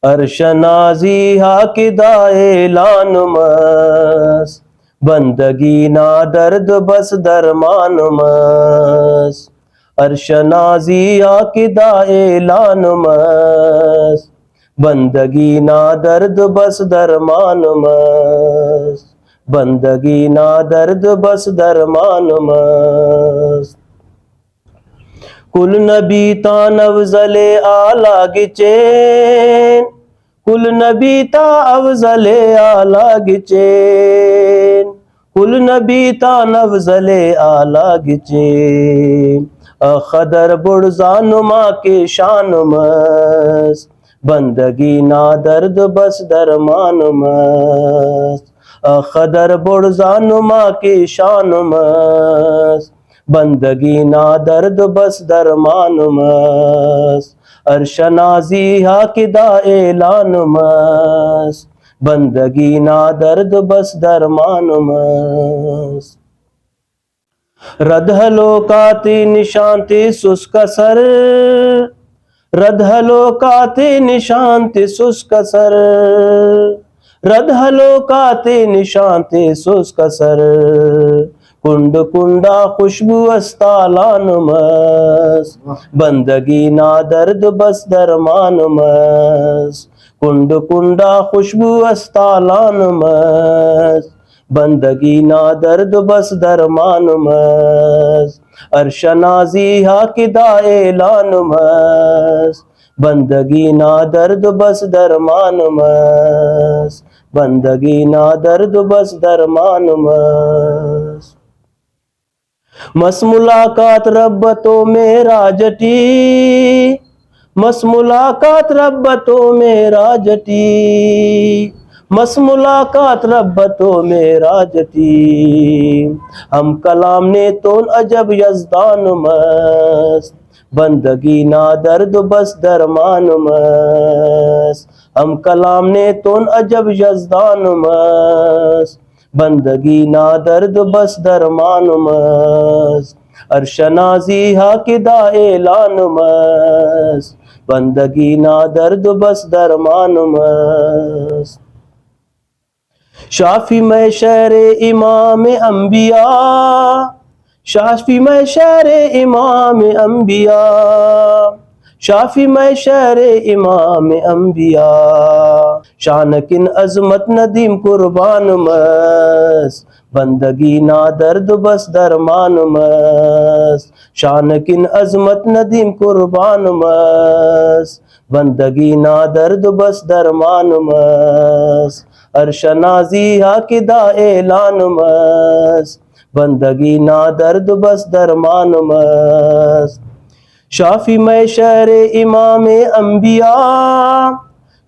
عرش نازی حاکدہ اعلان مس، بندگی نا درد بس درمان مس، عرش نازی حاکدہ اعلان مس، بندگی نا درد بس درمان مس، بندگی نا درد بس درمان مس، کل نبی تا افضل اعلیٰ گچین، کل نبی تا افضل اعلیٰ گچین، کل نبی تا افضل اعلیٰ گچین، خدر بڑزان ما کے شان مس، بندگی نا درد بس درمان مس، خدر بڑزان ما کے شان مس، بندگی نا درد بس درمان مس، عرش نازی حاکدہ اعلان مس، بندگی نا درد بس درمان مس، رد ہلوکات نشانت سسک سر، رد ہلوکات نشانت سسک سر، رد ہلوکات نشانت سسک سر، کنڈ کنڈا خوشبو استالان مس، بندگی نا درد بس درمان مس، کنڈ کنڈا خوشبو استالان مس، بندگی نا درد بس درمان مس، عرش نازی حاکدہ اعلان مس، بندگی نا درد بس درمان مس، بندگی نا درد بس درمان مس، مس ملاقات رب تو میرا جٹی، مس ملاقات رب تو میرا جٹی، مس ملاقات رب تو میرا جٹی، ہم کلام نے تون عجب یزدان مس، بندگی نا درد بس درمان مس، ہم کلام نے تون عجب یزدان مس، بندگی نا درد بس درمان مس، عرش نازی حاکدہ اعلان مس، بندگی نا درد بس درمان مس، شافی میں شہر امام انبیاء، شافی میں شہر امام انبیاء، شافی میں شہر امام انبیاء، شانکن عظمت ندیم قربان مس، بندگی نا درد بس درمان مس، شانکن عظمت ندیم قربان مس، بندگی نا درد بس درمان مس، عرش نازی حاکدہ اعلان مس، بندگی نا درد بس درمان مس، شافی میں شہر امام انبیاء،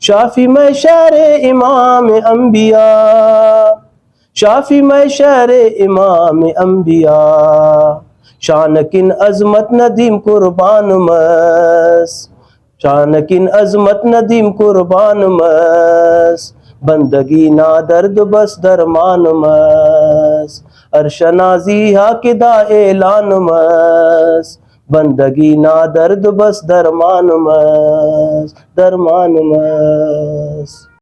شافی میں شہر امام انبیاء، شافی میں شہر امام انبیاء، شانکن عظمت ندیم قربان مس، شانکن عظمت ندیم قربان مس، بندگی نا درد بس درمان مس، عرش نازی حاکدہ اعلان مس، بندگی نا درد بس درمان مس، درمان مس۔